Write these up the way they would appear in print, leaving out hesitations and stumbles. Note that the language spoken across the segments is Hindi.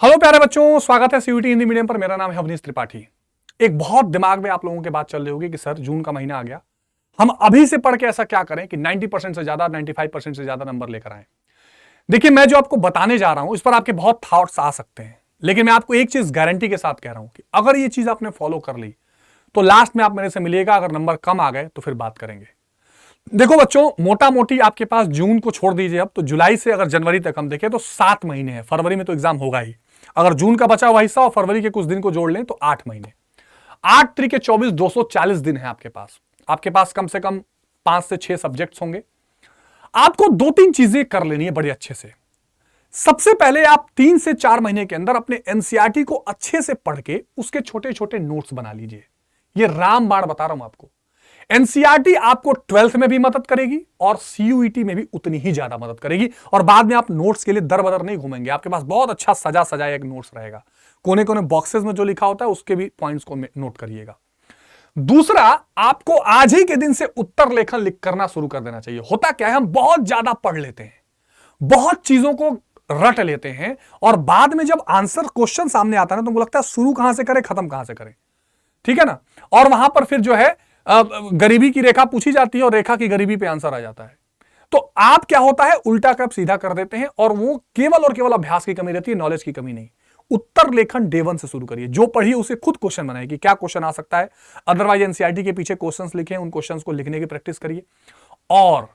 हेलो प्यारे बच्चों, स्वागत है सीयूईटी हिंदी मीडियम पर। मेरा नाम है अवनीश त्रिपाठी। एक बहुत दिमाग में आप लोगों के बात चल रही होगी कि सर जून का महीना आ गया, हम अभी से पढ़ के ऐसा क्या करें कि 90% से ज्यादा 95% से ज्यादा नंबर लेकर आए। देखिए, मैं जो आपको बताने जा रहा हूं इस पर आपके बहुत थॉट्स आ सकते हैं, लेकिन मैं आपको एक चीज गारंटी के साथ कह रहा हूं कि अगर ये चीज आपने फॉलो कर ली तो लास्ट में आप मेरे से मिलिएगा। अगर नंबर कम आ गए तो फिर बात करेंगे। देखो बच्चों, मोटा मोटी आपके पास जून को छोड़ दीजिए, अब तो जुलाई से अगर जनवरी तक हम देखें तो 7 महीने हैं। फरवरी में तो एग्जाम होगा ही। अगर जून का बचा हुआ हिस्सा और फरवरी के कुछ दिन को जोड़ लें तो 8 महीने। 8 त्रिके 24, 240 दिन है आपके पास। आपके पास कम से कम 5 से 6 सब्जेक्ट्स होंगे। आपको 2-3 चीजें कर लेनी है बड़े अच्छे से। सबसे पहले आप 3 से 4 महीने के अंदर अपने एनसीईआरटी को अच्छे से पढ़ के उसके छोटे छोटे नोट्स बना लीजिए। ये रामबाण बता रहा हूं आपको। एनसीईआरटी आपको 12th में भी मदद करेगी और सीयूईटी में भी उतनी ही ज्यादा मदद करेगी। और बाद में आप नोट्स के लिए दर बदर नहीं घूमेंगे। आपके पास बहुत अच्छा सजा सजाया एक नोट्स रहेगा। कोने कोने बॉक्सेस में जो लिखा होता है उसके भी पॉइंट्स को नोट करिएगा। दूसरा, आपको आज ही के दिन से उत्तर लेखन लिख करना शुरू कर देना चाहिए। होता क्या है, हम बहुत ज्यादा पढ़ लेते हैं, बहुत चीजों को रट लेते हैं, और बाद में जब आंसर क्वेश्चन सामने आता है ना तो मुझे लगता है शुरू कहां से करें, खत्म कहां से करें। ठीक है ना। और वहां पर फिर जो है गरीबी की रेखा पूछी जाती है और रेखा की गरीबी पे आंसर आ जाता है। तो आप क्या होता है, उल्टा कर सीधा कर देते हैं, और वो केवल और केवल अभ्यास की कमी रहती है, नॉलेज की कमी नहीं। उत्तर लेखन डे 1 से शुरू करिए। जो पढ़िए उसे खुद क्वेश्चन बनाइए कि क्या क्वेश्चन आ सकता है। अदरवाइज एनसीईआरटी के पीछे क्वेश्चंस लिखें, उन क्वेश्चंस को लिखने की प्रैक्टिस करिए। और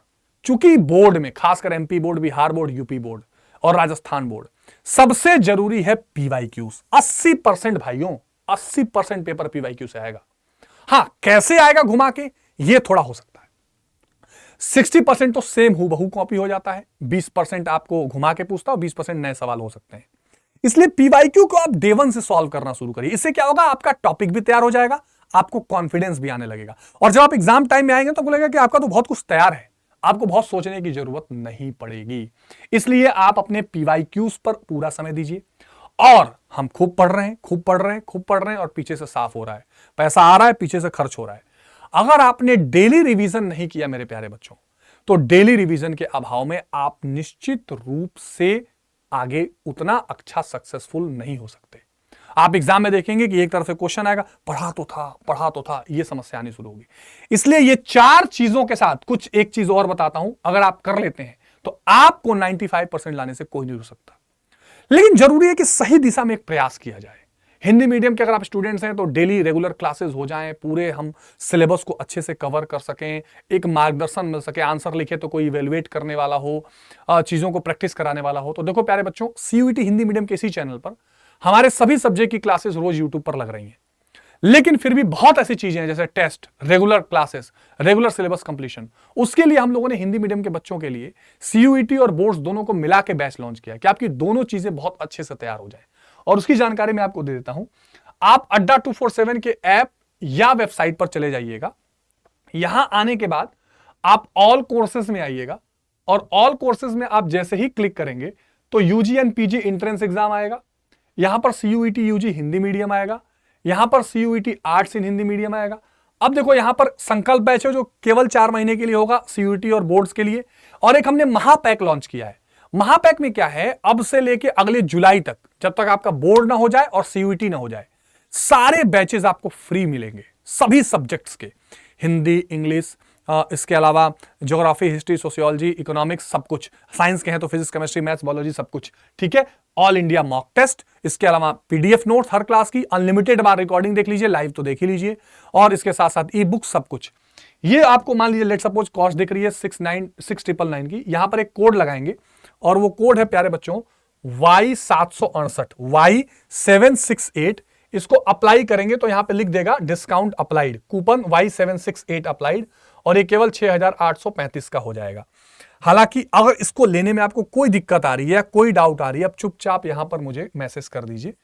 चूंकि बोर्ड में, खासकर MP board, Bihar board, UP board और राजस्थान बोर्ड, सबसे जरूरी है पीवाईक्यूज। 80% भाइयों, 80% पेपर पीवाईक्यू से आएगा। हां, कैसे आएगा घुमा के, यह थोड़ा हो सकता है। 60% तो सेम हूबहू कॉपी हो जाता है, 20% आपको घुमा के पूछता है और 20% नए सवाल हो सकते हैं। इसलिए पीवाईक्यू को आप डे 1 से सॉल्व करना शुरू करिए। इससे क्या होगा, आपका टॉपिक भी तैयार हो जाएगा, आपको कॉन्फिडेंस भी आने लगेगा, और जब आप एग्जाम टाइम में आएंगे तो बोलेगा कि आपका तो बहुत कुछ तैयार है, आपको बहुत सोचने की जरूरत नहीं पड़ेगी। इसलिए आप अपने पीवाईक्यूज पर पूरा समय दीजिए। और हम खूब पढ़ रहे हैं, खूब पढ़ रहे हैं, खूब पढ़ रहे हैं, और पीछे से साफ हो रहा है, पैसा आ रहा है, पीछे से खर्च हो रहा है। अगर आपने डेली रिवीजन नहीं किया मेरे प्यारे बच्चों, तो डेली रिवीजन के अभाव में आप निश्चित रूप से आगे उतना अच्छा सक्सेसफुल नहीं हो सकते। आप एग्जाम में देखेंगे कि एक तरफ से क्वेश्चन आएगा, पढ़ा तो था, यह समस्या आनी शुरू होगी। इसलिए ये 4 चीजों के साथ कुछ एक चीज और बताता हूं, अगर आप कर लेते हैं तो आपको 95% लाने से कोई नहीं रुक सकता। लेकिन जरूरी है कि सही दिशा में एक प्रयास किया जाए। हिंदी मीडियम के अगर आप स्टूडेंट्स हैं तो डेली रेगुलर क्लासेस हो जाएं, पूरे हम सिलेबस को अच्छे से कवर कर सकें, एक मार्गदर्शन मिल सके, आंसर लिखे तो कोई इवेलुएट करने वाला हो, चीजों को प्रैक्टिस कराने वाला हो। तो देखो प्यारे बच्चों, सीयूईटी हिंदी मीडियम के इसी चैनल पर हमारे सभी सब्जेक्ट की क्लासेस रोज यूट्यूब पर लग रही हैं। लेकिन फिर भी बहुत ऐसी चीजें हैं जैसे test, regular classes, regular syllabus completion, उसके लिए हम लोगों ने हिंदी मीडियम के बच्चों के लिए सीयूईटी और बोर्ड्स दोनों को मिला के बैच लॉन्च किया कि आपकी दोनों चीजें बहुत अच्छे से तैयार हो जाए। और उसकी जानकारी मैं आपको दे देता हूं। आप अड्डा 247 के ऐप या वेबसाइट पर चले जाइएगा। यहां आने के बाद आप ऑल कोर्सेज में आइएगा, और ऑल कोर्सेज में आप जैसे ही क्लिक करेंगे तो UG and PG entrance exam आएगा। यहां पर सीयूईटी यूजी हिंदी मीडियम आएगा, यहां पर सीयूईटी आर्ट्स इन हिंदी मीडियम आएगा। अब देखो, यहां पर संकल्प बैच है जो केवल 4 महीने के लिए होगा सीयूईटी और बोर्ड्स के लिए, और एक हमने महापैक लॉन्च किया है। महापैक में क्या है, अब से लेके अगले जुलाई तक, जब तक आपका बोर्ड ना हो जाए और सीयूईटी ना हो जाए, सारे बैचेस आपको फ्री मिलेंगे, सभी सब्जेक्ट्स के, हिंदी, इंग्लिश, इसके अलावा ज्योग्राफी, हिस्ट्री, सोशियोलॉजी, इकोनॉमिक्स, सब कुछ। साइंस के हैं तो फिजिक्स, केमिस्ट्री, मैथ्स, बायोलॉजी, सब कुछ। ठीक है। ऑल इंडिया मॉक टेस्ट, इसके अलावा पीडीएफ नोट हर क्लास की, अनलिमिटेड बार रिकॉर्डिंग देख लीजिए, लाइव तो देख ही लीजिए, और इसके साथ साथ ई बुक, सब कुछ। ये आपको मान लीजिए, लेट सपोज कॉस्ट दिख रही है 6,999 की, यहां पर एक कोड लगाएंगे, और वो कोड है प्यारे बच्चों Y768, Y768। इसको अप्लाई करेंगे तो यहां पे लिख देगा discount applied, coupon Y768 applied, और ये केवल 6,835 का हो जाएगा। हालांकि अगर इसको लेने में आपको कोई दिक्कत आ रही है या कोई डाउट आ रही है, अब चुपचाप यहां पर मुझे मैसेज कर दीजिए,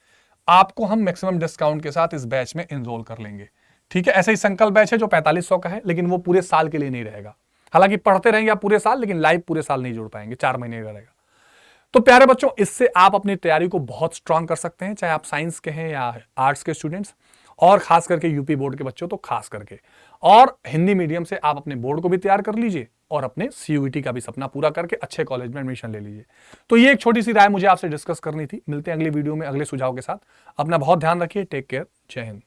आपको हम मैक्सिमम डिस्काउंट के साथ इस बैच में एनरोल कर लेंगे। ठीक है। ऐसा ही संकल्प बैच है जो 4500 का है, लेकिन वो पूरे साल के लिए नहीं रहेगा। हालांकि पढ़ते रहेंगे आप पूरे साल, लेकिन लाइव पूरे साल नहीं जुड़ पाएंगे, 4 महीने का रहेगा। तो प्यारे बच्चों, इससे आप अपनी तैयारी को बहुत स्ट्रांग कर सकते हैं, चाहे आप साइंस के हैं या आर्ट्स के स्टूडेंट्स, और खास करके यूपी बोर्ड के बच्चों तो खास करके। और हिंदी मीडियम से आप अपने बोर्ड को भी तैयार कर लीजिए, और अपने CUET का भी सपना पूरा करके अच्छे कॉलेज में एडमिशन ले लीजिए। तो ये एक छोटी सी राय मुझे आपसे डिस्कस करनी थी। मिलते हैं अगली वीडियो में अगले सुझाव के साथ। अपना बहुत ध्यान रखिए। Take care. जय हिंद।